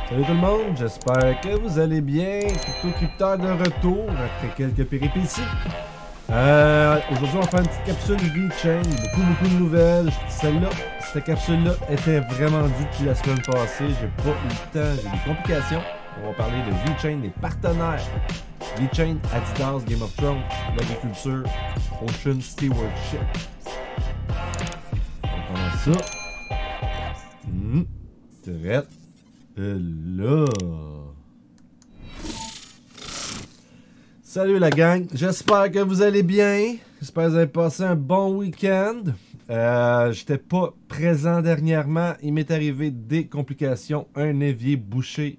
Salut tout le monde, j'espère que vous allez bien. Crypto de retour après quelques péripéties. Aujourd'hui, on va faire une petite capsule VeChain. Beaucoup de nouvelles. Cette capsule-là était vraiment due depuis la semaine passée. J'ai pas eu le temps, j'ai des complications. On va parler de VeChain, des partenaires. VeChain, Adidas, Game of Thrones, l'agriculture, Ocean Stewardship. On commence ça. Traite. Là. Salut la gang, j'espère que vous allez bien. J'espère que vous avez passé un bon week-end. J'étais pas présent dernièrement. Il m'est arrivé des complications. Un évier bouché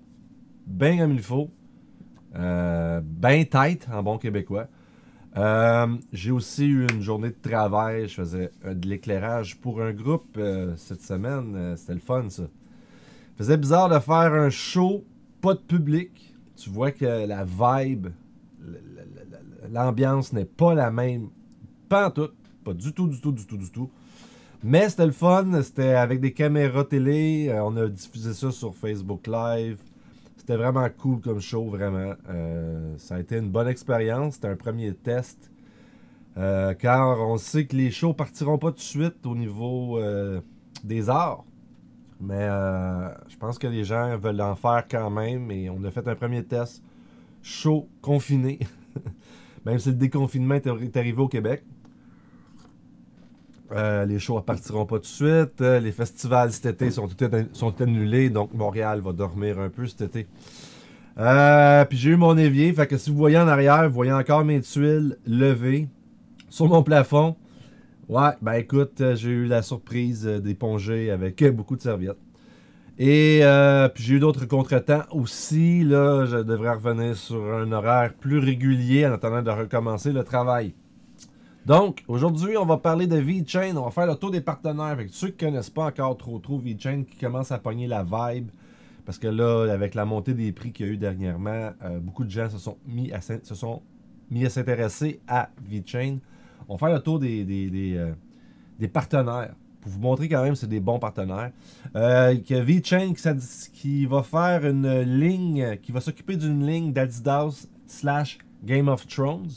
bien comme il faut. Ben tight en bon québécois. J'ai aussi eu une journée de travail. Je faisais de l'éclairage pour un groupe cette semaine. C'était le fun ça. Faisait bizarre de faire un show, pas de public. Tu vois que la vibe, l'ambiance n'est pas la même. Pas en tout. Pas du tout. Mais c'était le fun. C'était avec des caméras télé. On a diffusé ça sur Facebook Live. C'était vraiment cool comme show, vraiment. Ça a été une bonne expérience. C'était un premier test. Car on sait que les shows partiront pas tout de suite au niveau des arts. Mais je pense que les gens veulent en faire quand même. Et on a fait un premier test chaud, confiné. Même si le déconfinement est arrivé au Québec. Les shows ne partiront pas tout de suite. Les festivals cet été sont annulés. Donc Montréal va dormir un peu cet été. Puis j'ai eu mon évier. Fait que si vous voyez en arrière, vous voyez encore mes tuiles levées sur mon plafond. Ouais, ben écoute, j'ai eu la surprise d'éponger avec beaucoup de serviettes. Et puis j'ai eu d'autres contretemps aussi. Là, je devrais revenir sur un horaire plus régulier en attendant de recommencer le travail. Donc, aujourd'hui, on va parler de VeChain. On va faire le tour des partenaires. Avec ceux qui ne connaissent pas encore trop VeChain, qui commencent à pogner la vibe. Parce que là, avec la montée des prix qu'il y a eu dernièrement, beaucoup de gens se sont mis à s'intéresser à VeChain. On va faire le tour des partenaires. Pour vous montrer quand même que c'est des bons partenaires. Que VeChain qui va faire une ligne, qui va s'occuper d'une ligne d'Adidas / Game of Thrones.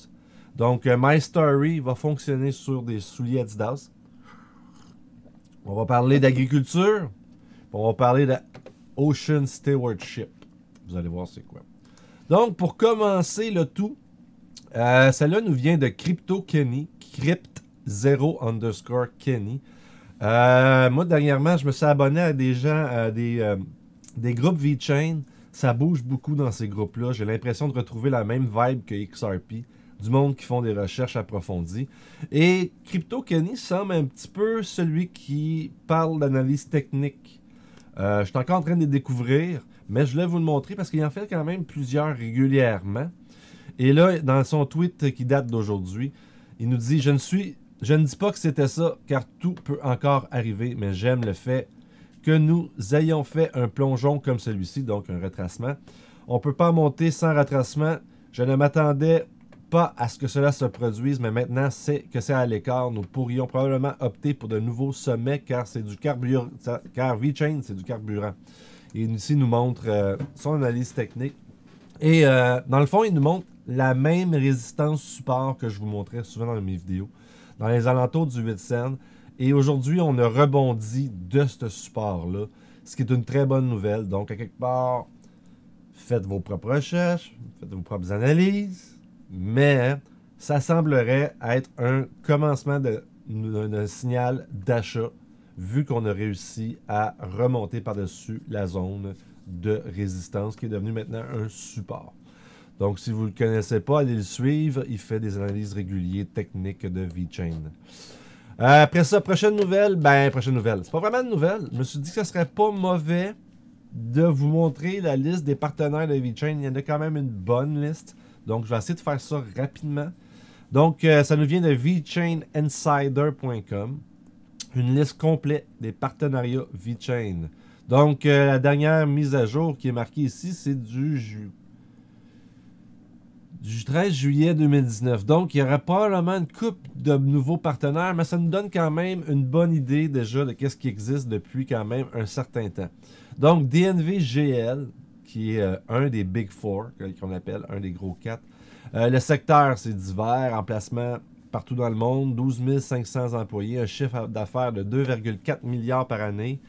Donc, My Story va fonctionner sur des souliers Adidas. On va parler d'agriculture. On va parler de Ocean Stewardship. Vous allez voir c'est quoi. Donc, pour commencer le tout, celle-là nous vient de Crypto Kenny, Crypt0_Kenny. Moi, dernièrement, je me suis abonné à des gens, des groupes VeChain. Ça bouge beaucoup dans ces groupes-là. J'ai l'impression de retrouver la même vibe que XRP. Du monde qui font des recherches approfondies. Et Crypto Kenny semble un petit peu celui qui parle d'analyse technique. Je suis encore en train de les découvrir, mais je voulais vous le montrer parce qu'il en fait quand même plusieurs régulièrement. Et là, dans son tweet qui date d'aujourd'hui, il nous dit « Je ne dis pas que c'était ça, car tout peut encore arriver, mais j'aime le fait que nous ayons fait un plongeon comme celui-ci, donc un retracement. On ne peut pas monter sans retracement. Je ne m'attendais pas à ce que cela se produise, mais maintenant c'est à l'écart. Nous pourrions probablement opter pour de nouveaux sommets, car c'est du carburant. Car VeChain, c'est du carburant. » Et ici, il nous montre son analyse technique. Et dans le fond, il nous montre la même résistance support que je vous montrais souvent dans mes vidéos, dans les alentours du 8 cents. Et aujourd'hui, on a rebondi de ce support-là, ce qui est une très bonne nouvelle. Donc, à quelque part, faites vos propres recherches, faites vos propres analyses, mais ça semblerait être un commencement d'un signal d'achat, vu qu'on a réussi à remonter par-dessus la zone de résistance, qui est devenue maintenant un support. Donc, si vous ne le connaissez pas, allez le suivre. Il fait des analyses régulières techniques de VeChain. Après ça, prochaine nouvelle. C'est pas vraiment une nouvelle. Je me suis dit que ce serait pas mauvais de vous montrer la liste des partenaires de VeChain. Il y en a quand même une bonne liste. Donc, je vais essayer de faire ça rapidement. Donc, ça nous vient de VeChainInsider.com. Une liste complète des partenariats VeChain. Donc, la dernière mise à jour qui est marquée ici, c'est du Du 13 juillet 2019. Donc, il y aura probablement une couple de nouveaux partenaires, mais ça nous donne quand même une bonne idée déjà de ce qui existe depuis quand même un certain temps. Donc, DNVGL, qui est un des Big Four, qu'on appelle un des gros quatre. Le secteur, c'est divers, emplacement partout dans le monde, 12 500 employés, un chiffre d'affaires de 2,4 milliards par année,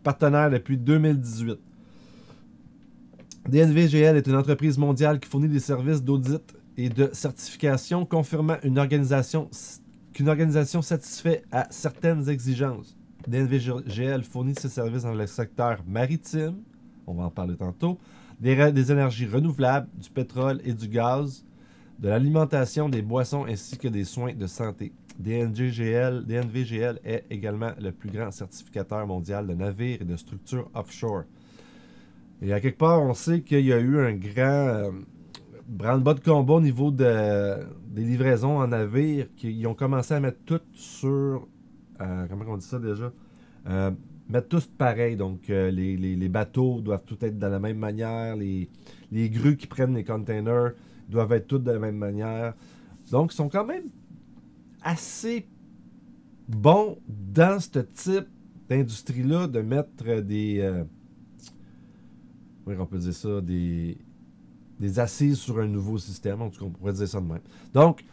partenaire depuis 2018. DNVGL est une entreprise mondiale qui fournit des services d'audit et de certification confirmant qu'une organisation satisfait à certaines exigences. DNVGL fournit ses services dans le secteur maritime, on va en parler tantôt, des énergies renouvelables, du pétrole et du gaz, de l'alimentation, des boissons ainsi que des soins de santé. DNVGL est également le plus grand certificateur mondial de navires et de structures offshore. Et à quelque part, on sait qu'il y a eu un grand branle-bas de combat au niveau des livraisons en navire, qu'ils ont commencé à mettre tout sur... comment on dit ça déjà? Mettre tous pareil. Donc, les bateaux doivent tout être de la même manière. Les grues qui prennent les containers doivent être toutes de la même manière. Donc, ils sont quand même assez bons dans ce type d'industrie-là de mettre des... oui, on peut dire ça, des assises sur un nouveau système. En tout cas, on pourrait dire ça de même. Donc,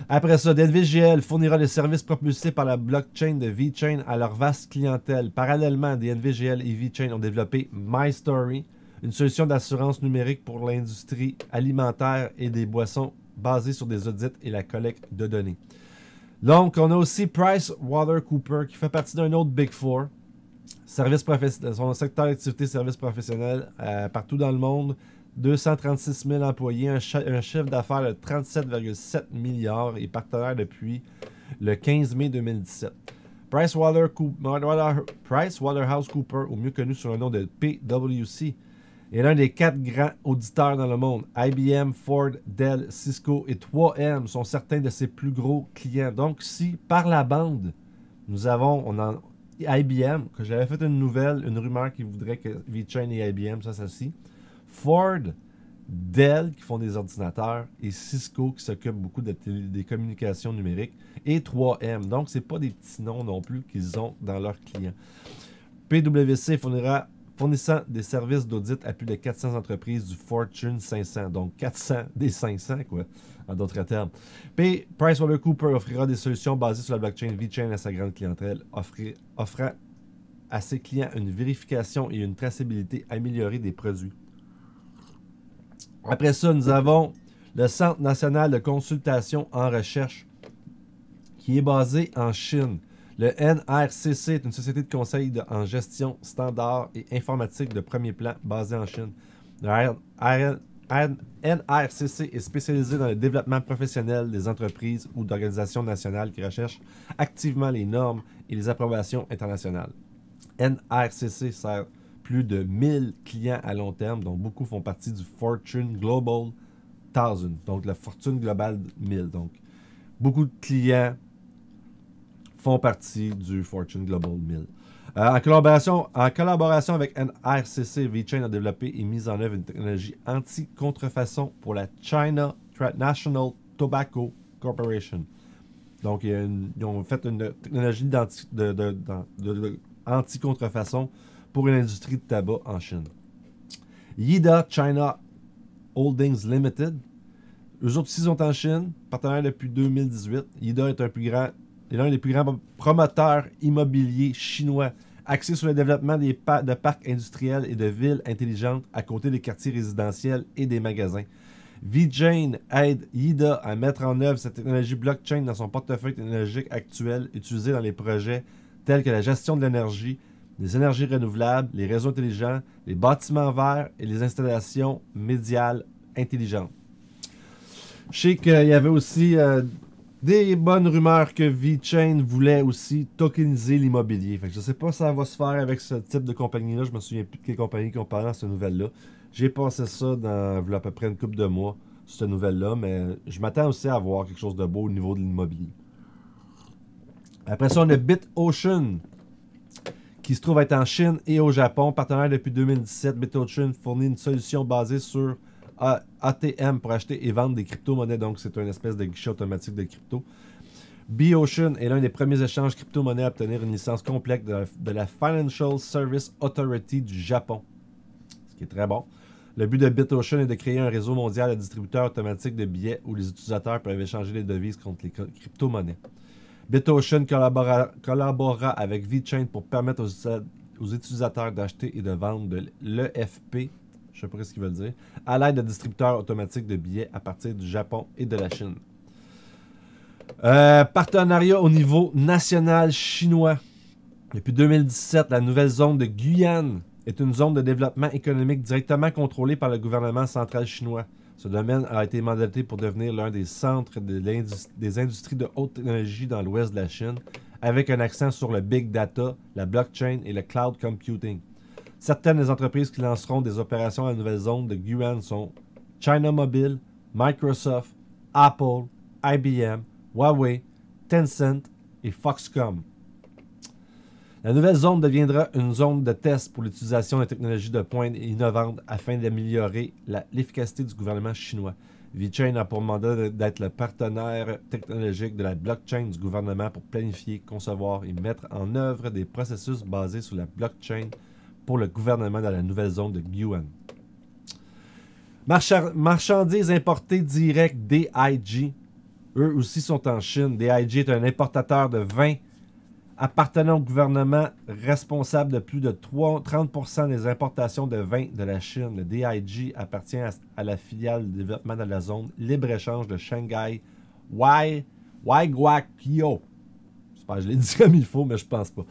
après ça, DNVGL fournira les services propulsés par la blockchain de VeChain à leur vaste clientèle. Parallèlement, DNVGL et VeChain ont développé MyStory, une solution d'assurance numérique pour l'industrie alimentaire et des boissons basée sur des audits et la collecte de données. Donc, on a aussi PricewaterhouseCoopers qui fait partie d'un autre Big Four. Son secteur d'activité services professionnels partout dans le monde, 236 000 employés, un chiffre d'affaires de 37,7 milliards et partenaire depuis le 15 mai 2017. PricewaterhouseCoopers, ou mieux connu sous le nom de PwC, est l'un des 4 grands auditeurs dans le monde. IBM, Ford, Dell, Cisco et 3M sont certains de ses plus gros clients. Donc, si par la bande, IBM, que j'avais fait une rumeur qui voudrait que VeChain et IBM, celle-ci. Ford, Dell, qui font des ordinateurs, et Cisco, qui s'occupe beaucoup des communications numériques, et 3M. Donc, ce n'est pas des petits noms non plus qu'ils ont dans leurs clients. PwC fournissant des services d'audit à plus de 400 entreprises du Fortune 500. Donc, 400 des 500, quoi, en d'autres termes. PricewaterhouseCoopers offrira des solutions basées sur la blockchain VeChain à sa grande clientèle, offrant à ses clients une vérification et une traçabilité améliorée des produits. Après ça, nous avons le Centre national de consultation en recherche qui est basé en Chine. Le NRCC est une société de conseil en gestion standard et informatique de premier plan basée en Chine. Le NRCC est spécialisé dans le développement professionnel des entreprises ou d'organisations nationales qui recherchent activement les normes et les approbations internationales. NRCC sert plus de 1000 clients à long terme, dont beaucoup font partie du Fortune Global 1000, donc la fortune globale 1000. Donc, beaucoup de clients font partie du Fortune Global 1000. En collaboration avec NRCC, VeChain a développé et mis en œuvre une technologie anti-contrefaçon pour la China National Tobacco Corporation. Donc, ils ont fait une technologie anti-contrefaçon pour l'industrie de tabac en Chine. Yida China Holdings Limited. Eux autres aussi sont en Chine, partenaire depuis 2018. Yida est l'un des plus grands promoteurs immobiliers chinois, axé sur le développement de parcs industriels et de villes intelligentes à côté des quartiers résidentiels et des magasins. VeChain aide Yida à mettre en œuvre cette technologie blockchain dans son portefeuille technologique actuel utilisé dans les projets tels que la gestion de l'énergie, les énergies renouvelables, les réseaux intelligents, les bâtiments verts et les installations médiales intelligentes. Je sais qu'il y avait aussi des bonnes rumeurs que VeChain voulait aussi tokeniser l'immobilier. Fait que je ne sais pas si ça va se faire avec ce type de compagnie-là. Je me souviens plus de quelle compagnie qui ont parlé dans cette nouvelle-là. J'ai passé ça dans à peu près une couple de mois, cette nouvelle-là, mais je m'attends aussi à voir quelque chose de beau au niveau de l'immobilier. Après ça, on a BitOcean, qui se trouve être en Chine et au Japon. Partenaire depuis 2017, BitOcean fournit une solution basée sur ATM pour acheter et vendre des crypto-monnaies. Donc, c'est une espèce de guichet automatique de crypto. BeOcean est l'un des premiers échanges crypto-monnaies à obtenir une licence complète de la Financial Service Authority du Japon. Ce qui est très bon. Le but de BitOcean est de créer un réseau mondial de distributeurs automatiques de billets où les utilisateurs peuvent échanger les devises contre les crypto-monnaies. BitOcean collaborera avec VeChain pour permettre aux utilisateurs d'acheter et de vendre de l'EFP, je ne sais pas ce qu'ils veulent dire, à l'aide de distributeurs automatiques de billets à partir du Japon et de la Chine. Partenariat au niveau national chinois. Depuis 2017, la nouvelle zone de Guyane est une zone de développement économique directement contrôlée par le gouvernement central chinois. Ce domaine a été mandaté pour devenir l'un des centres des industries de haute technologie dans l'ouest de la Chine, avec un accent sur le big data, la blockchain et le cloud computing. Certaines des entreprises qui lanceront des opérations à la nouvelle zone de Guyane sont China Mobile, Microsoft, Apple, IBM, Huawei, Tencent et Foxconn. La nouvelle zone deviendra une zone de test pour l'utilisation de technologies de pointe et innovantes afin d'améliorer l'efficacité du gouvernement chinois. VeChain a pour mandat d'être le partenaire technologique de la blockchain du gouvernement pour planifier, concevoir et mettre en œuvre des processus basés sur la blockchain pour le gouvernement dans la nouvelle zone de Guyane. Marchandises importées directes DIG. Eux aussi sont en Chine. DIG est un importateur de vin appartenant au gouvernement responsable de plus de 30% des importations de vin de la Chine. Le DIG appartient à la filiale de développement de la zone libre-échange de Shanghai, Waiguaqiao. J'espère que je l'ai dit comme il faut, mais je pense pas.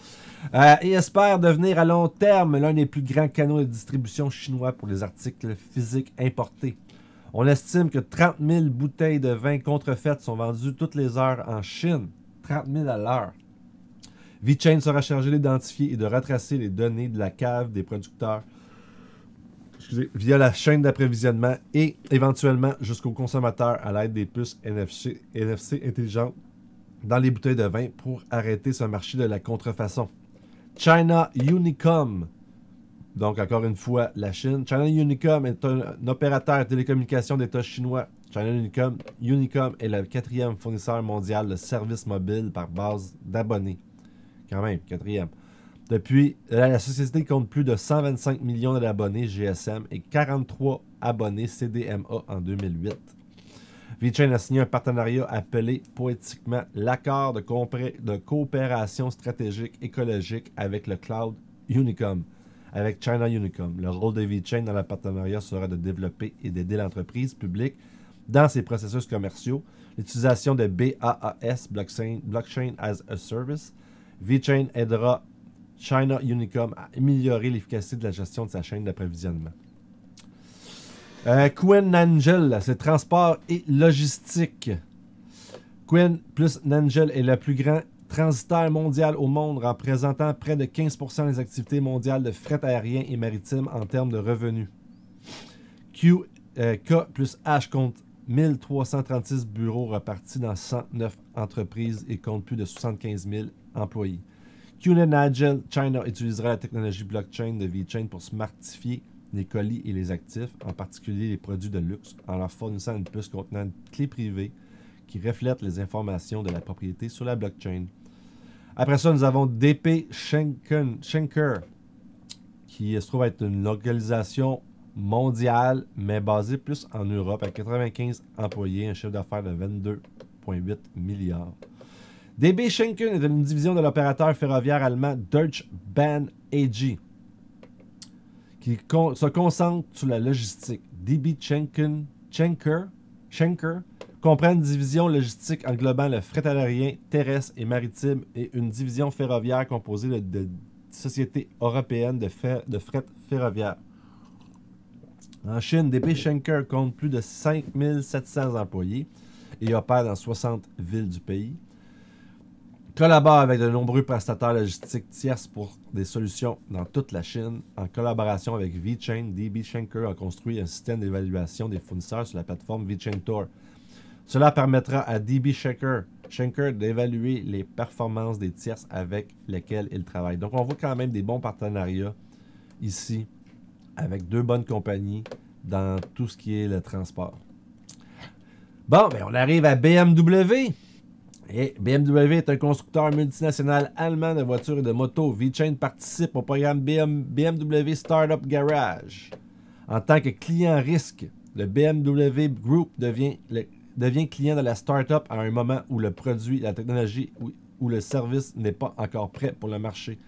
Et espère devenir à long terme l'un des plus grands canaux de distribution chinois pour les articles physiques importés. On estime que 30 000 bouteilles de vin contrefaites sont vendues toutes les heures en Chine. 30 000 à l'heure. VeChain sera chargé d'identifier et de retracer les données de la cave des producteurs via la chaîne d'approvisionnement et éventuellement jusqu'aux consommateurs à l'aide des puces NFC intelligentes dans les bouteilles de vin pour arrêter ce marché de la contrefaçon. China Unicom, donc encore une fois la Chine. China Unicom est un opérateur de télécommunications d'État chinois. China Unicom est le 4e fournisseur mondial de services mobiles par base d'abonnés. Quand même, 4e. Depuis, la société compte plus de 125 millions d'abonnés GSM et 43 abonnés CDMA en 2008. VeChain a signé un partenariat appelé poétiquement l'accord de coopération stratégique écologique avec le cloud Unicom, avec China Unicom. Le rôle de VeChain dans le partenariat sera de développer et d'aider l'entreprise publique dans ses processus commerciaux, l'utilisation de BaaS, Blockchain as a Service. VeChain aidera China Unicom à améliorer l'efficacité de la gestion de sa chaîne d'approvisionnement. Quinn Nangel, c'est transport et logistique. Quinn plus Nangel est le plus grand transitaire mondial au monde, représentant près de 15% des activités mondiales de fret aérien et maritime en termes de revenus. K plus H compte 1336 bureaux repartis dans 109 entreprises et compte plus de 75 000 employés. QNagel China utilisera la technologie blockchain de VeChain pour smartifier les colis et les actifs, en particulier les produits de luxe, en leur fournissant une puce contenant une clé privée qui reflète les informations de la propriété sur la blockchain. Après ça, nous avons DP Schenker, qui se trouve être une localisation mondiale, mais basée plus en Europe, avec 95 employés, un chiffre d'affaires de 22,8 milliards. DB Schenken est une division de l'opérateur ferroviaire allemand Deutsche Bahn AG, qui se concentre sur la logistique. DB Schenker comprend une division logistique englobant le fret aérien, terrestre et maritime et une division ferroviaire composée de sociétés européennes de fret ferroviaire. En Chine, DB Schenker compte plus de 5700 employés et opère dans 60 villes du pays. Collabore avec de nombreux prestataires logistiques tierces pour des solutions dans toute la Chine. En collaboration avec VeChain, DB Schenker a construit un système d'évaluation des fournisseurs sur la plateforme VeChain Tour. Cela permettra à DB Schenker d'évaluer les performances des tierces avec lesquelles il travaille. Donc, on voit quand même des bons partenariats ici avec deux bonnes compagnies dans tout ce qui est le transport. Bon, ben on arrive à BMW. Et BMW est un constructeur multinational allemand de voitures et de motos. V-Chain participe au programme BMW Startup Garage. En tant que client risque, le BMW Group devient client de la startup à un moment où le produit, la technologie ou le service n'est pas encore prêt pour le marché.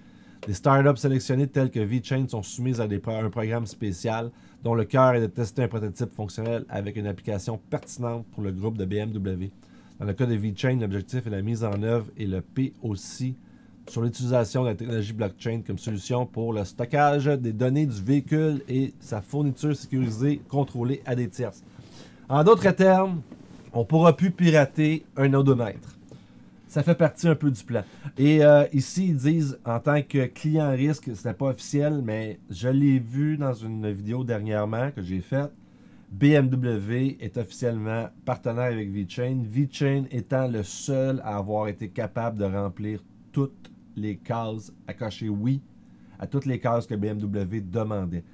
Les startups sélectionnées telles que V-Chain sont soumises à un programme spécial dont le cœur est de tester un prototype fonctionnel avec une application pertinente pour le groupe de BMW. Dans le cas de V-Chain, l'objectif est la mise en œuvre et le POC sur l'utilisation de la technologie blockchain comme solution pour le stockage des données du véhicule et sa fourniture sécurisée contrôlée à des tierces. En d'autres termes, on ne pourra plus pirater un odomètre. Ça fait partie un peu du plan. Et ici, ils disent, en tant que client risque, ce n'est pas officiel, mais je l'ai vu dans une vidéo dernièrement que j'ai faite. BMW est officiellement partenaire avec V-Chain. V-Chain étant le seul à avoir été capable de remplir toutes les cases, à cocher oui à toutes les cases que BMW demandait.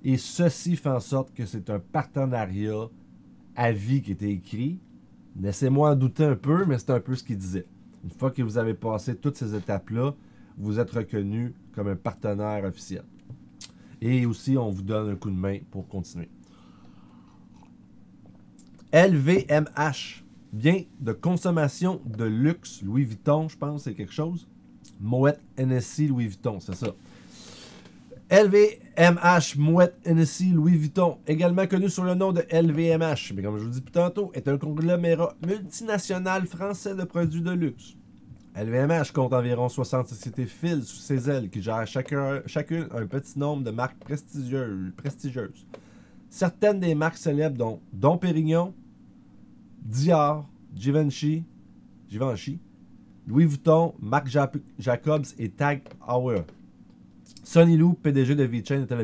Et ceci fait en sorte que c'est un partenariat à vie qui était écrit. Laissez-moi en douter un peu, mais c'est un peu ce qu'il disait. Une fois que vous avez passé toutes ces étapes-là, vous êtes reconnu comme un partenaire officiel. Et aussi, on vous donne un coup de main pour continuer. LVMH, bien de consommation de luxe, Louis Vuitton, je pense, c'est quelque chose. Moet Hennessy, Louis Vuitton, c'est ça. LVMH, Moet Hennessy, Louis Vuitton, également connu sous le nom de LVMH, mais comme je vous dis plus tantôt, est un conglomérat multinational français de produits de luxe. LVMH compte environ 60 sociétés fils sous ses ailes qui gèrent chacune un petit nombre de marques prestigieuses. Certaines des marques célèbres dont Dom Pérignon, Dior, Givenchy, Louis Vuitton, Marc Jacobs et Tag Heuer. Sonny Lou, PDG de V-Chain, était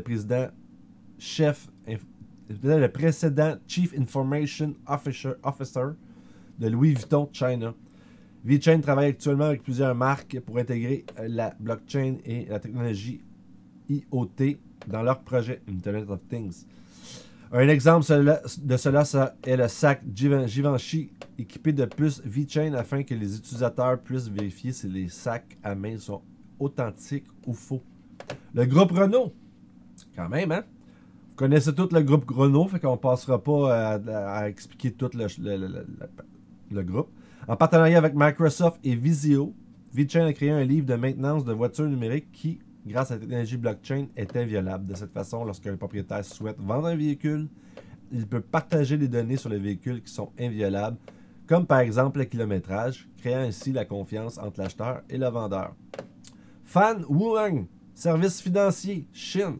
le précédent Chief Information Officer de Louis Vuitton China. V-Chain travaille actuellement avec plusieurs marques pour intégrer la blockchain et la technologie IoT dans leur projet Internet of Things. Un exemple de cela est le sac Givenchy équipé de puces V-Chain afin que les utilisateurs puissent vérifier si les sacs à main sont authentiques ou faux. Le groupe Renault, quand même, hein? Vous connaissez tout le groupe Renault, fait qu'on ne passera pas à expliquer tout le groupe. En partenariat avec Microsoft et Vizio, V-Chain a créé un livre de maintenance de voitures numériques qui, grâce à la technologie blockchain, est inviolable. De cette façon, lorsqu'un propriétaire souhaite vendre un véhicule, il peut partager des données sur le véhicule qui sont inviolables, comme par exemple le kilométrage, créant ainsi la confiance entre l'acheteur et le vendeur. Fan Wuhan, service financier, Chine.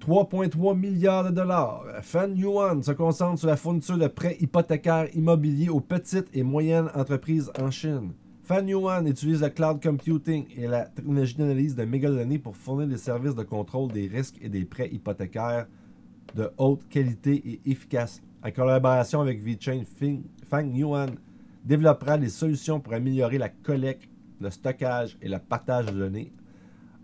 3,3 milliards de dollars. Fan Yuan se concentre sur la fourniture de prêts hypothécaires immobiliers aux petites et moyennes entreprises en Chine. Fan Yuan utilise le cloud computing et la technologie d'analyse de mégadonnées pour fournir des services de contrôle des risques et des prêts hypothécaires de haute qualité et efficaces. En collaboration avec V-Chain, Fan Yuan développera des solutions pour améliorer la collecte, le stockage et le partage de données,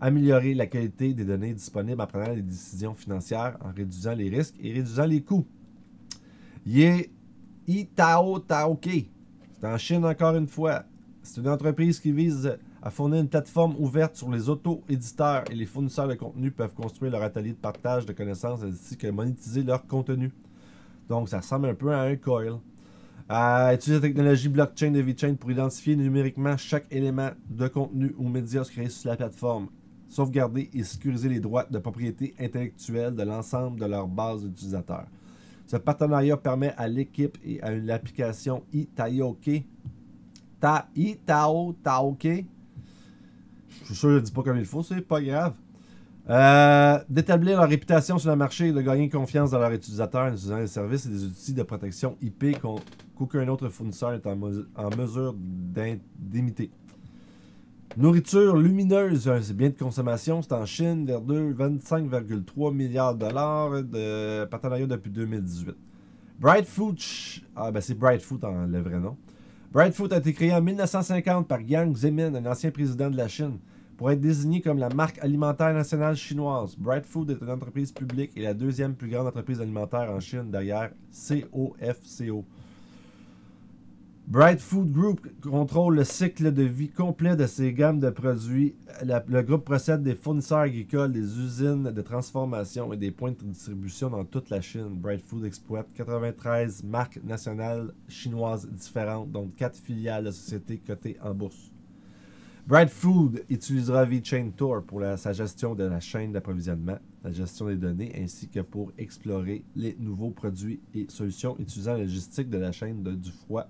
améliorer la qualité des données disponibles en prenant des décisions financières, en réduisant les risques et réduisant les coûts. Itaoke, c'est en Chine encore une fois. C'est une entreprise qui vise à fournir une plateforme ouverte sur les auto-éditeurs et les fournisseurs de contenu peuvent construire leur atelier de partage de connaissances ainsi que monétiser leur contenu. Donc, ça ressemble un peu à un coil. Utiliser la technologie blockchain de V-Chain pour identifier numériquement chaque élément de contenu ou médias créé sur la plateforme, sauvegarder et sécuriser les droits de propriété intellectuelle de l'ensemble de leur base d'utilisateurs. Ce partenariat permet à l'équipe et à l'application Itaoke, je suis sûr que je ne dis pas comme il faut, c'est pas grave, d'établir leur réputation sur le marché et de gagner confiance dans leurs utilisateurs en utilisant des services et des outils de protection IP qu'aucun autre fournisseur n'est en mesure d'imiter. Nourriture lumineuse, c'est bien de consommation, c'est en Chine, vers 25,3 milliards de dollars de partenariat depuis 2018. Bright Food, c'est Bright Food le vrai nom. Bright Food a été créé en 1950 par Jiang Zemin, un ancien président de la Chine. Pour être désignée comme la marque alimentaire nationale chinoise, Bright Food est une entreprise publique et la deuxième plus grande entreprise alimentaire en Chine derrière COFCO. Bright Food Group contrôle le cycle de vie complet de ses gammes de produits. Le groupe possède des fournisseurs agricoles, des usines de transformation et des points de distribution dans toute la Chine. Bright Food exploite 93 marques nationales chinoises différentes, dont 4 filiales de sociétés cotées en bourse. Bright Food utilisera VeChain Tour pour sa gestion de la chaîne d'approvisionnement, la gestion des données, ainsi que pour explorer les nouveaux produits et solutions utilisant la logistique de la chaîne du froid,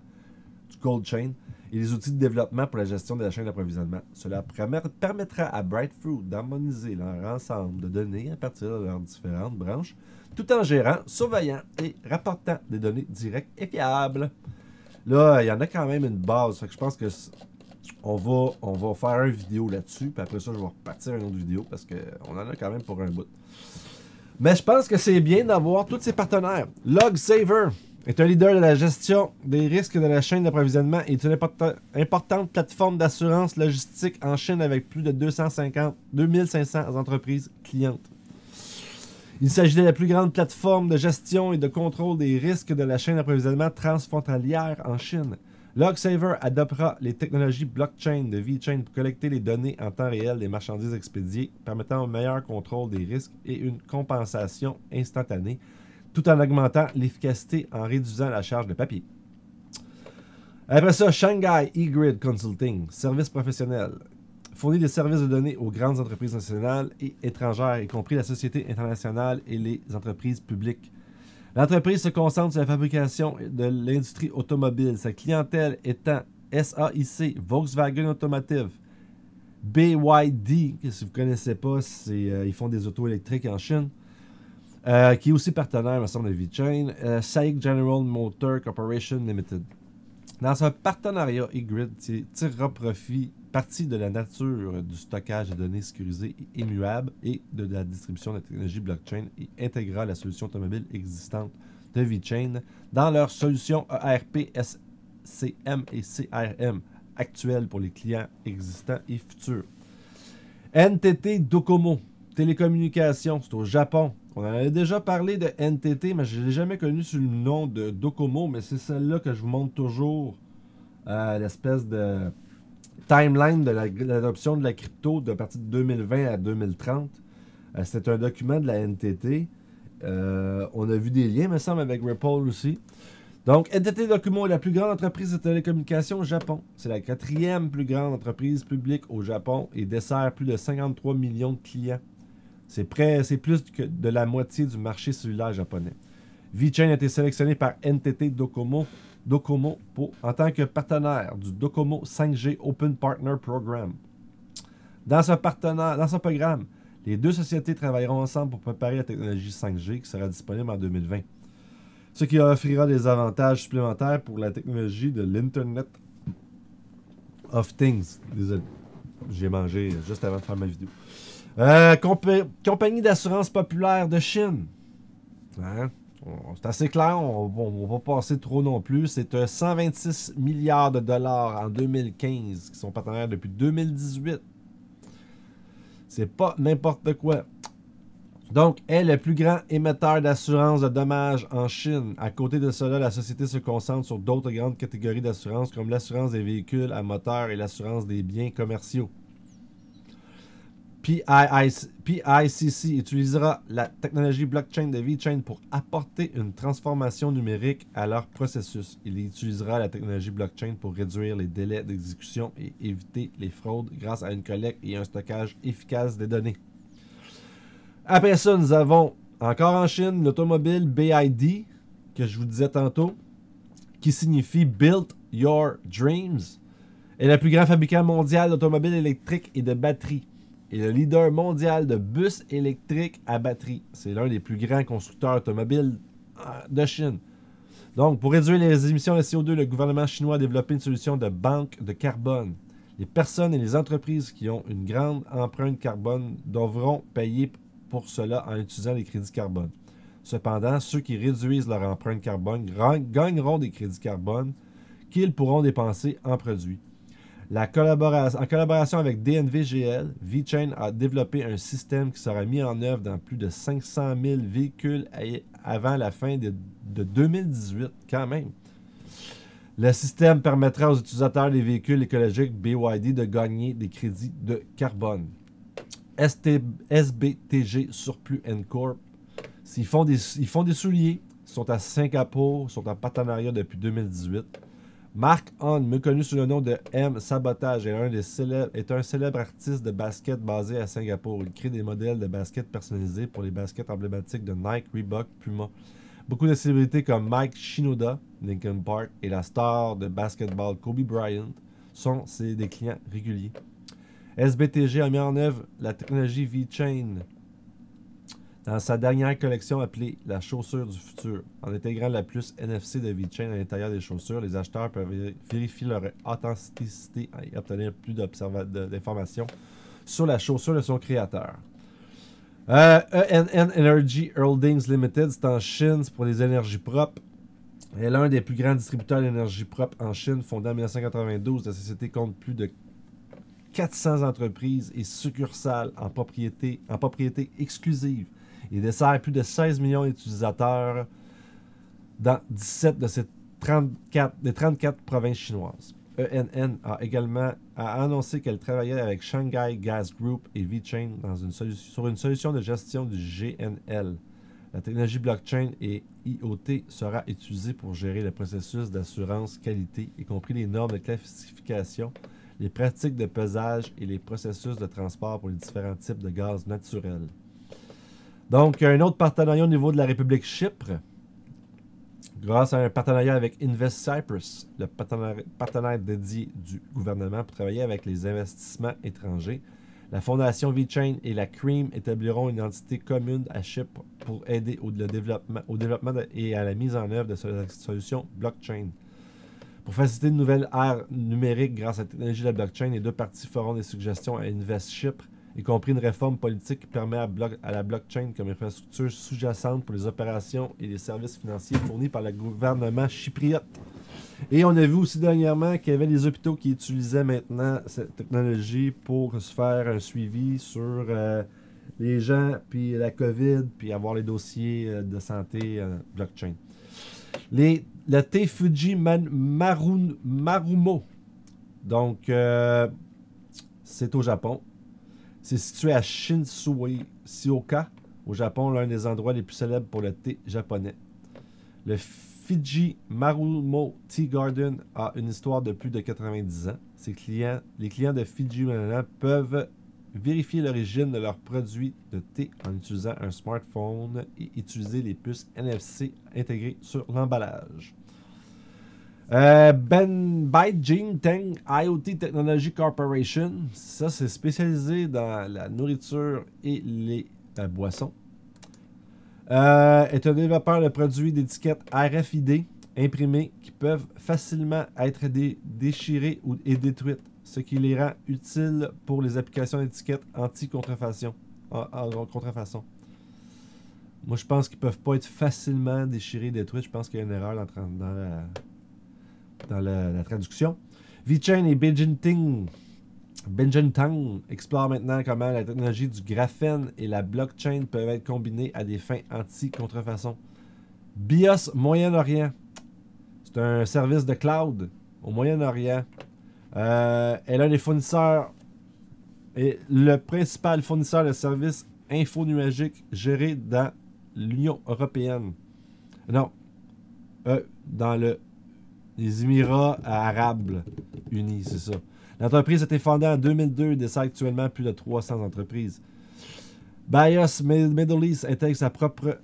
du cold chain, et les outils de développement pour la gestion de la chaîne d'approvisionnement. Cela permettra à Bright Food d'harmoniser leur ensemble de données à partir de leurs différentes branches, tout en gérant, surveillant et rapportant des données directes et fiables. Là, il y en a quand même une base, fait que je pense que on va faire une vidéo là-dessus, puis après ça, je vais repartir une autre vidéo, parce qu'on en a quand même pour un bout. Mais je pense que c'est bien d'avoir tous ces partenaires. LogSaver est un leader de la gestion des risques de la chaîne d'approvisionnement et est une importante plateforme d'assurance logistique en Chine avec plus de 2500 entreprises clientes. Il s'agit de la plus grande plateforme de gestion et de contrôle des risques de la chaîne d'approvisionnement transfrontalière en Chine. LogSaver adoptera les technologies blockchain de VeChain pour collecter les données en temps réel des marchandises expédiées, permettant un meilleur contrôle des risques et une compensation instantanée, tout en augmentant l'efficacité en réduisant la charge de papier. Après ça, Shanghai eGrid Consulting, service professionnel, fournit des services de données aux grandes entreprises nationales et étrangères, y compris la société internationale et les entreprises publiques. L'entreprise se concentre sur la fabrication de l'industrie automobile, sa clientèle étant SAIC, Volkswagen Automotive, BYD, que si vous ne connaissez pas, ils font des autos électriques en Chine, qui est aussi partenaire, me semble, de VeChain, SAIC General Motor Corporation Limited. Dans ce partenariat, eGrid tirera partie de la nature du stockage de données sécurisées et immuables et de la distribution de la technologie blockchain et intégrera la solution automobile existante de VeChain dans leur solution ERP, SCM et CRM actuelles pour les clients existants et futurs. NTT Docomo, télécommunications, c'est au Japon. On en avait déjà parlé de NTT, mais je ne l'ai jamais connu sous le nom de Docomo, mais c'est celle-là que je vous montre toujours, l'espèce de timeline de l'adoption de la crypto de partir de 2020 à 2030. C'est un document de la NTT. On a vu des liens, me semble, avec Ripple aussi. Donc, NTT Docomo est la plus grande entreprise de télécommunications au Japon. C'est la 4e plus grande entreprise publique au Japon et dessert plus de 53 millions de clients. C'est plus que de la moitié du marché cellulaire japonais. VeChain a été sélectionné par NTT Docomo en tant que partenaire du Docomo 5G Open Partner Program. Dans ce programme, les deux sociétés travailleront ensemble pour préparer la technologie 5G qui sera disponible en 2020. Ce qui offrira des avantages supplémentaires pour la technologie de l'Internet of Things. Désolé, j'ai mangé juste avant de faire ma vidéo. Compagnie d'assurance populaire de Chine. Hein? C'est assez clair, on va pas passer trop non plus. C'est 126 milliards de dollars en 2015 qui sont partenaires depuis 2018. C'est pas n'importe quoi. Donc, est le plus grand émetteur d'assurance de dommages en Chine. À côté de cela, la société se concentre sur d'autres grandes catégories d'assurance comme l'assurance des véhicules à moteur et l'assurance des biens commerciaux. PICC utilisera la technologie blockchain de VeChain pour apporter une transformation numérique à leur processus. Il utilisera la technologie blockchain pour réduire les délais d'exécution et éviter les fraudes grâce à une collecte et un stockage efficace des données. Après ça, nous avons encore en Chine l'automobile BYD, que je vous disais tantôt, qui signifie Build Your Dreams, est le plus grand fabricant mondial d'automobiles électriques et de batteries. Et le leader mondial de bus électriques à batterie. C'est l'un des plus grands constructeurs automobiles de Chine. Donc, pour réduire les émissions de CO2, le gouvernement chinois a développé une solution de banque de carbone. Les personnes et les entreprises qui ont une grande empreinte carbone devront payer pour cela en utilisant les crédits carbone. Cependant, ceux qui réduisent leur empreinte carbone gagneront des crédits carbone qu'ils pourront dépenser en produits. En collaboration avec DNVGL, VeChain a développé un système qui sera mis en œuvre dans plus de 500 000 véhicules avant la fin de 2018, quand même. Le système permettra aux utilisateurs des véhicules écologiques BYD de gagner des crédits de carbone. SBTG Surplus Corp. Ils font des souliers, ils sont à Singapour, ils sont en partenariat depuis 2018. Mark Hahn, mieux connu sous le nom de M Sabotage, est un célèbre artiste de basket basé à Singapour. Il crée des modèles de basket personnalisés pour les baskets emblématiques de Nike, Reebok, Puma. Beaucoup de célébrités comme Mike Shinoda, Linkin Park, et la star de basketball Kobe Bryant sont des clients réguliers. SBTG a mis en œuvre la technologie VeChain dans sa dernière collection appelée la chaussure du futur. En intégrant la puce NFC de VeChain à l'intérieur des chaussures, les acheteurs peuvent vérifier leur authenticité et obtenir plus d'informations sur la chaussure de son créateur. ENN Energy Holdings Limited, c'est en Chine, c'est pour les énergies propres. Elle est l'un des plus grands distributeurs d'énergie propre en Chine, fondé en 1992. La société compte plus de 400 entreprises et succursales en propriété exclusive. Il dessert plus de 16 millions d'utilisateurs dans 17 de ses 34 provinces chinoises. ENN a également annoncé qu'elle travaillait avec Shanghai Gas Group et VeChain sur une solution de gestion du GNL. La technologie blockchain et IoT sera utilisée pour gérer le processus d'assurance qualité, y compris les normes de classification, les pratiques de pesage et les processus de transport pour les différents types de gaz naturels. Donc, un autre partenariat au niveau de la République Chypre, grâce à un partenariat avec Invest Cyprus, le partenaire dédié du gouvernement pour travailler avec les investissements étrangers. La fondation VeChain et la CREAM établiront une entité commune à Chypre pour aider au développement et à la mise en œuvre de solutions blockchain. Pour faciliter une nouvelle ère numérique grâce à la technologie de la blockchain, les deux parties feront des suggestions à Invest Chypre, y compris une réforme politique qui permet à la blockchain comme infrastructure sous-jacente pour les opérations et les services financiers fournis par le gouvernement chypriote. Et on a vu aussi dernièrement qu'il y avait des hôpitaux qui utilisaient maintenant cette technologie pour se faire un suivi sur les gens, puis la COVID, puis avoir les dossiers de santé blockchain. Le thé Fuji Marumo. Donc, c'est au Japon. C'est situé à Shinsui-Sioka, au Japon, l'un des endroits les plus célèbres pour le thé japonais. Le Fiji Marumo Tea Garden a une histoire de plus de 90 ans. Les clients de Fiji maintenant peuvent vérifier l'origine de leurs produits de thé en utilisant un smartphone et utiliser les puces NFC intégrées sur l'emballage. Beijing Teng IoT Technology Corporation, ça c'est spécialisé dans la nourriture et les boissons. Est un développeur de produits d'étiquettes RFID imprimées qui peuvent facilement être déchirées et détruites, ce qui les rend utiles pour les applications d'étiquettes anti-contrefaçon. Moi, je pense qu'ils ne peuvent pas être facilement déchirés et détruits. Je pense qu'il y a une erreur dans la traduction. VeChain et Benzhentang explorent maintenant comment la technologie du graphène et la blockchain peuvent être combinées à des fins anti-contrefaçon. BIOS Moyen-Orient. C'est un service de cloud au Moyen-Orient. Elle a des fournisseurs et le principal fournisseur de services info-nuagiques géré dans l'Union européenne. Non, dans les Émirats arabes unis, c'est ça. L'entreprise a été fondée en 2002 et dessert actuellement plus de 300 entreprises. BIOS Middle East intègre sa propre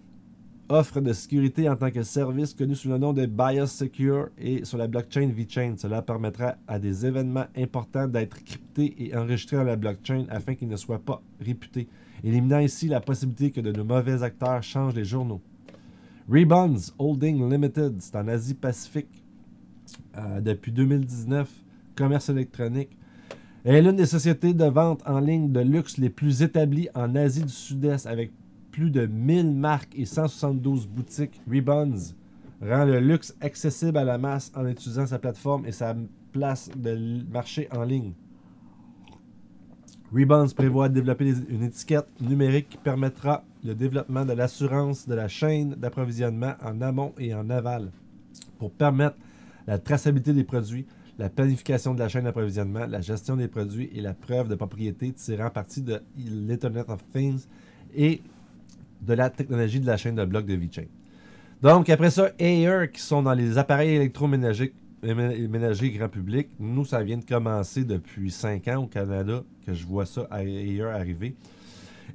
offre de sécurité en tant que service connu sous le nom de BIOS Secure et sur la blockchain VeChain. Cela permettra à des événements importants d'être cryptés et enregistrés dans la blockchain afin qu'ils ne soient pas réputés, éliminant ici la possibilité que de mauvais acteurs changent les journaux. Rebonds Holding Limited, c'est en Asie-Pacifique depuis 2019, commerce électronique. Elle est l'une des sociétés de vente en ligne de luxe les plus établies en Asie du Sud-Est avec plus de 1000 marques et 172 boutiques. Rebonds rend le luxe accessible à la masse en utilisant sa plateforme et sa place de marché en ligne. Rebounds prévoit de développer une étiquette numérique qui permettra le développement de l'assurance de la chaîne d'approvisionnement en amont et en aval pour permettre la traçabilité des produits, la planification de la chaîne d'approvisionnement, la gestion des produits et la preuve de propriété tirant parti de l'Internet of Things et de la technologie de la chaîne de blocs de VeChain. Donc, après ça, Ayer, qui sont dans les appareils électroménagers grand public. Nous, ça vient de commencer depuis 5 ans au Canada que je vois ça Ayer arriver.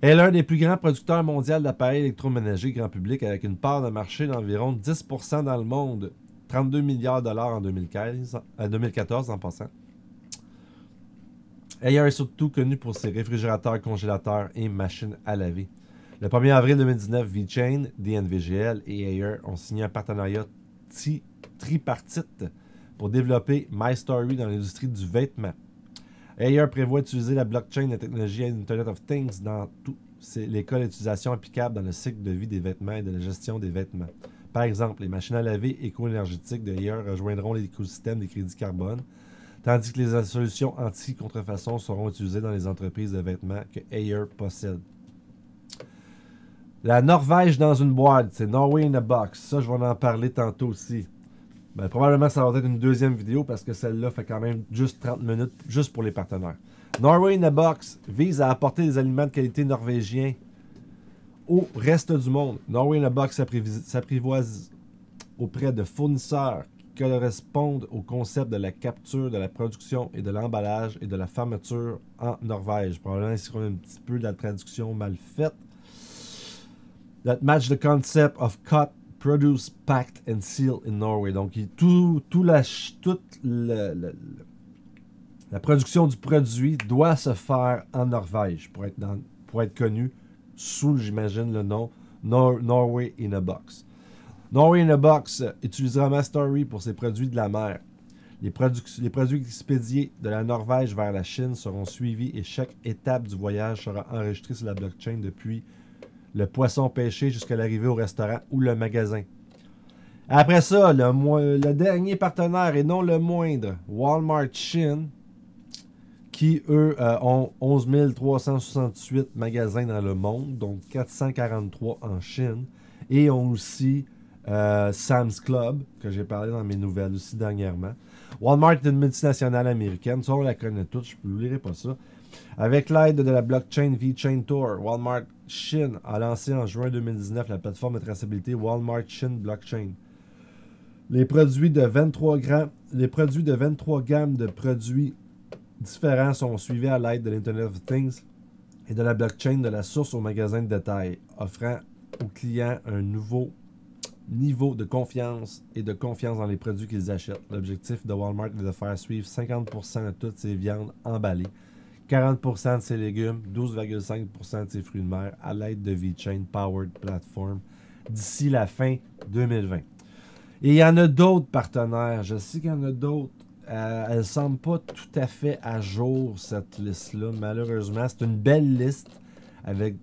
Elle est l'un des plus grands producteurs mondiaux d'appareils électroménagers grand public avec une part de marché d'environ 10% dans le monde. 32 milliards de dollars en 2014 en passant. Ayer est surtout connu pour ses réfrigérateurs, congélateurs et machines à laver. Le 1er avril 2019, VeChain, DNVGL et Ayer ont signé un partenariat tripartite pour développer MyStory dans l'industrie du vêtement. Ayer prévoit d'utiliser la blockchain et la technologie Internet of Things dans tous les cas d'utilisation applicables dans le cycle de vie des vêtements et de la gestion des vêtements. Par exemple, les machines à laver éco-énergétiques de Ayer rejoindront l'écosystème des crédits carbone, tandis que les solutions anti-contrefaçon seront utilisées dans les entreprises de vêtements que Ayer possède. La Norvège dans une boîte, c'est Norway in a box. Ça, je vais en parler tantôt aussi. Ben, probablement, ça va être une deuxième vidéo parce que celle-là fait quand même juste 30 minutes, juste pour les partenaires. Norway in a box vise à apporter des aliments de qualité norvégiens au reste du monde. Norway in a box s'apprivoise auprès de fournisseurs qui correspondent au concept de la capture, de la production et de l'emballage et de la fermeture en Norvège. Probablement ici on a un petit peu de la traduction mal faite. That match the concept of cut, produce, packed and seal in Norway. Donc, toute la production du produit doit se faire en Norvège pour être connu sous, j'imagine, le nom Norway in a Box. Norway in a Box utilisera MyStory pour ses produits de la mer. Les produits expédiés de la Norvège vers la Chine seront suivis et chaque étape du voyage sera enregistrée sur la blockchain depuis le poisson pêché jusqu'à l'arrivée au restaurant ou le magasin. Après ça, le dernier partenaire et non le moindre, Walmart Chine, qui eux ont 11 368 magasins dans le monde, donc 443 en Chine, et ont aussi Sam's Club, que j'ai parlé dans mes nouvelles aussi dernièrement. Walmart est une multinationale américaine, ça on la connaît tous, je ne n'oublierai pas ça. Avec l'aide de la blockchain VeChain Tour, Walmart Chine a lancé en juin 2019 la plateforme de traçabilité Walmart Chine Blockchain. Les produits de 23 gammes de produits différents sont suivis à l'aide de l'Internet of Things et de la blockchain de la source au magasin de détail, offrant aux clients un nouveau niveau de confiance et de confiance dans les produits qu'ils achètent. L'objectif de Walmart est de faire suivre 50% de toutes ses viandes emballées, 40% de ses légumes, 12,5% de ses fruits de mer à l'aide de VeChain Powered Platform d'ici la fin 2020. Et il y en a d'autres partenaires. Je sais qu'il y en a d'autres. Elle ne semble pas tout à fait à jour, cette liste-là. Malheureusement, c'est une belle liste avec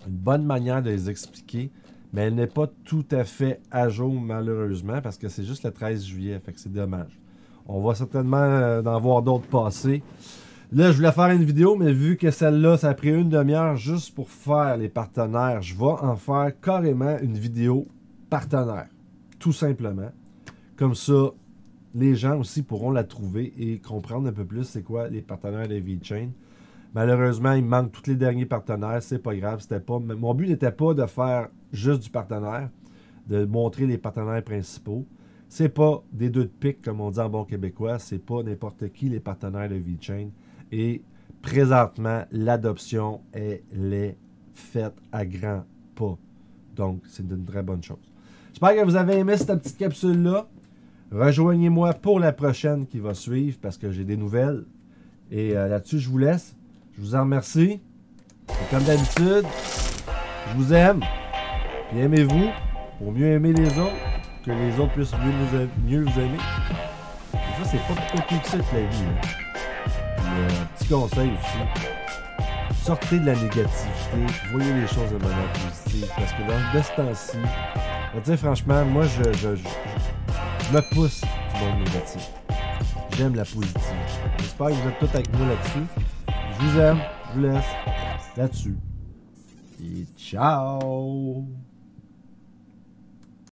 une bonne manière de les expliquer. Mais elle n'est pas tout à fait à jour, malheureusement, parce que c'est juste le 13 juillet. Fait que c'est dommage. On va certainement en voir d'autres passer. Là, je voulais faire une vidéo, mais vu que celle-là, ça a pris une demi-heure juste pour faire les partenaires, je vais en faire carrément une vidéo partenaire. Tout simplement. Comme ça, les gens aussi pourront la trouver et comprendre un peu plus c'est quoi les partenaires de VeChain. Malheureusement, il me manque tous les derniers partenaires. C'est pas grave. Mon but n'était pas de faire juste du partenaire, de montrer les partenaires principaux. C'est pas des deux de pique, comme on dit en bon québécois. C'est pas n'importe qui les partenaires de VeChain. Et présentement, l'adoption, elle est faite à grands pas. Donc, c'est une très bonne chose. J'espère que vous avez aimé cette petite capsule-là. Rejoignez-moi pour la prochaine qui va suivre parce que j'ai des nouvelles. Et là-dessus, je vous laisse. Je vous en remercie. Et comme d'habitude, je vous aime. Puis aimez-vous pour mieux aimer les autres, que les autres puissent mieux vous aimer. Et ça, c'est pas compliqué que ça que la vie. Hein. Petit conseil aussi, sortez de la négativité, voyez les choses de manière positive, parce que dans ce temps-ci, on va dire franchement, moi je me pousse du monde négatif. J'aime la positive. J'espère que vous êtes tous avec moi là-dessus. Je vous aime. Je vous laisse là-dessus. Et ciao!